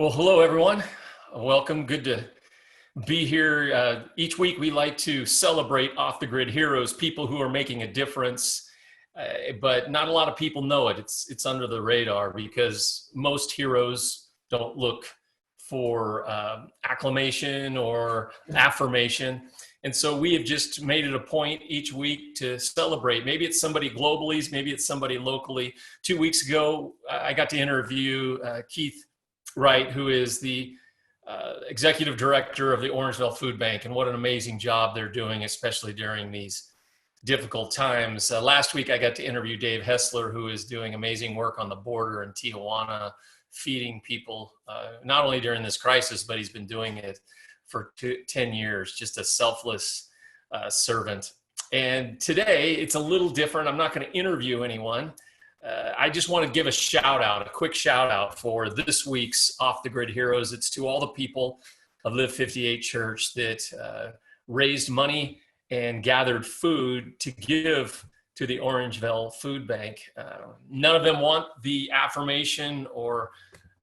Well, hello, everyone. Welcome. Good to be here. Each week, we like to celebrate off-the-grid heroes, people who are making a difference, but not a lot of people know it. It's under the radar because most heroes don't look for acclamation or affirmation. And so we have just made it a point each week to celebrate. Maybe it's somebody globally, maybe it's somebody locally. 2 weeks ago, I got to interview Keith Wright, who is the executive director of the Orangeville Food Bank, and what an amazing job they're doing, especially during these difficult times. Last week, I got to interview Dave Hessler, who is doing amazing work on the border in Tijuana, feeding people, not only during this crisis, but he's been doing it for 10 years, just a selfless servant. And today, it's a little different. I'm not going to interview anyone. I just want to give a quick shout out for this week's Off the Grid Heroes. It's to all the people of Live 58 Church that raised money and gathered food to give to the Orangeville Food Bank. None of them want the affirmation or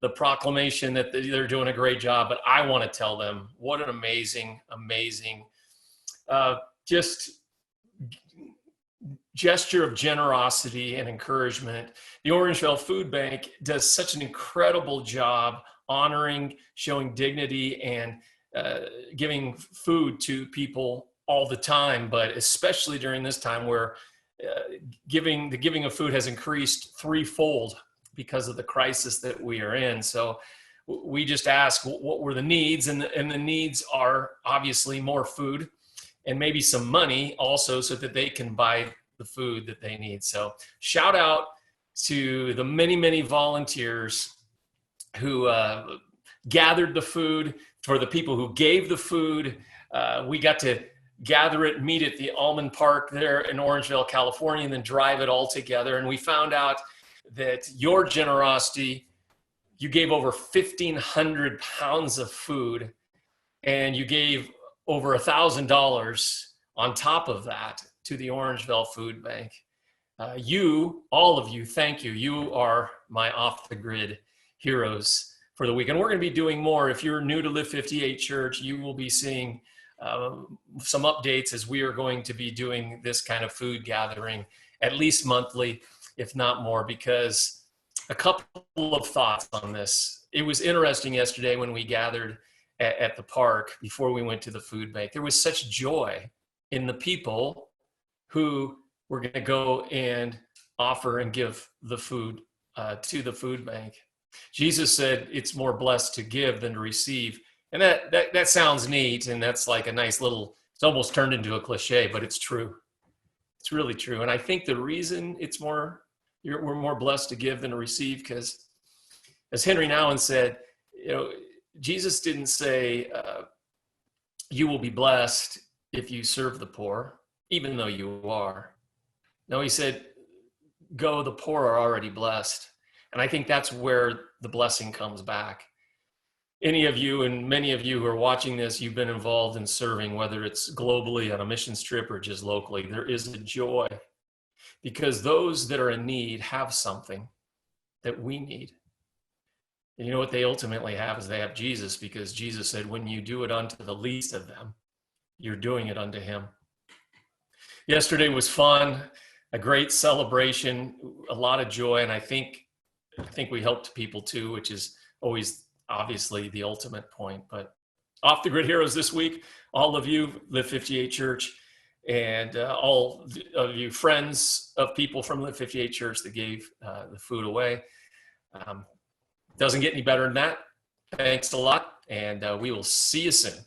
the proclamation that they're doing a great job, but I want to tell them what an amazing just gesture of generosity and encouragement. The Orangeville Food Bank does such an incredible job honoring, showing dignity, and giving food to people all the time, but especially during this time where the giving of food has increased threefold because of the crisis that we are in. So we just ask, what were the needs? And the needs are obviously more food and maybe some money also, so that they can buy the food that they need. So shout out to the many volunteers who gathered the food, for the people who gave the food. We got to gather it, meet at the Almond Park there in Orangeville, California, and then drive it all together. And we found out that your generosity, you gave over 1,500 pounds of food, and you gave over $1,000 on top of that to the Orangeville Food Bank. All of you, thank you. You are my off-the-grid heroes for the week. And we're going to be doing more. If you're new to Live 58 Church, you will be seeing some updates, as we are going to be doing this kind of food gathering at least monthly, if not more, because a couple of thoughts on this. It was interesting yesterday when we gathered at the park before we went to the food bank. There was such joy in the people who were going to go and offer and give the food to the food bank. Jesus said it's more blessed to give than to receive. And that sounds neat, and that's like a nice little, it's almost turned into a cliche, but it's true. It's really true. And I think the reason we're more blessed to give than to receive, because as Henry Nouwen said, Jesus didn't say you will be blessed if you serve the poor, even though you are. No, he said, go, the poor are already blessed. And I think that's where the blessing comes back. Any of you, and many of you who are watching this, you've been involved in serving, whether it's globally on a missions trip or just locally. There is a joy because those that are in need have something that we need. And you know what they ultimately have is they have Jesus, because Jesus said, when you do it unto the least of them, you're doing it unto him. Yesterday was fun, a great celebration, a lot of joy, and I think we helped people too, which is always obviously the ultimate point. But Off the Grid Heroes this week, all of you, Live 58 Church, and all of you friends of people from Live 58 Church that gave the food away. Doesn't get any better than that. Thanks a lot, and we will see you soon.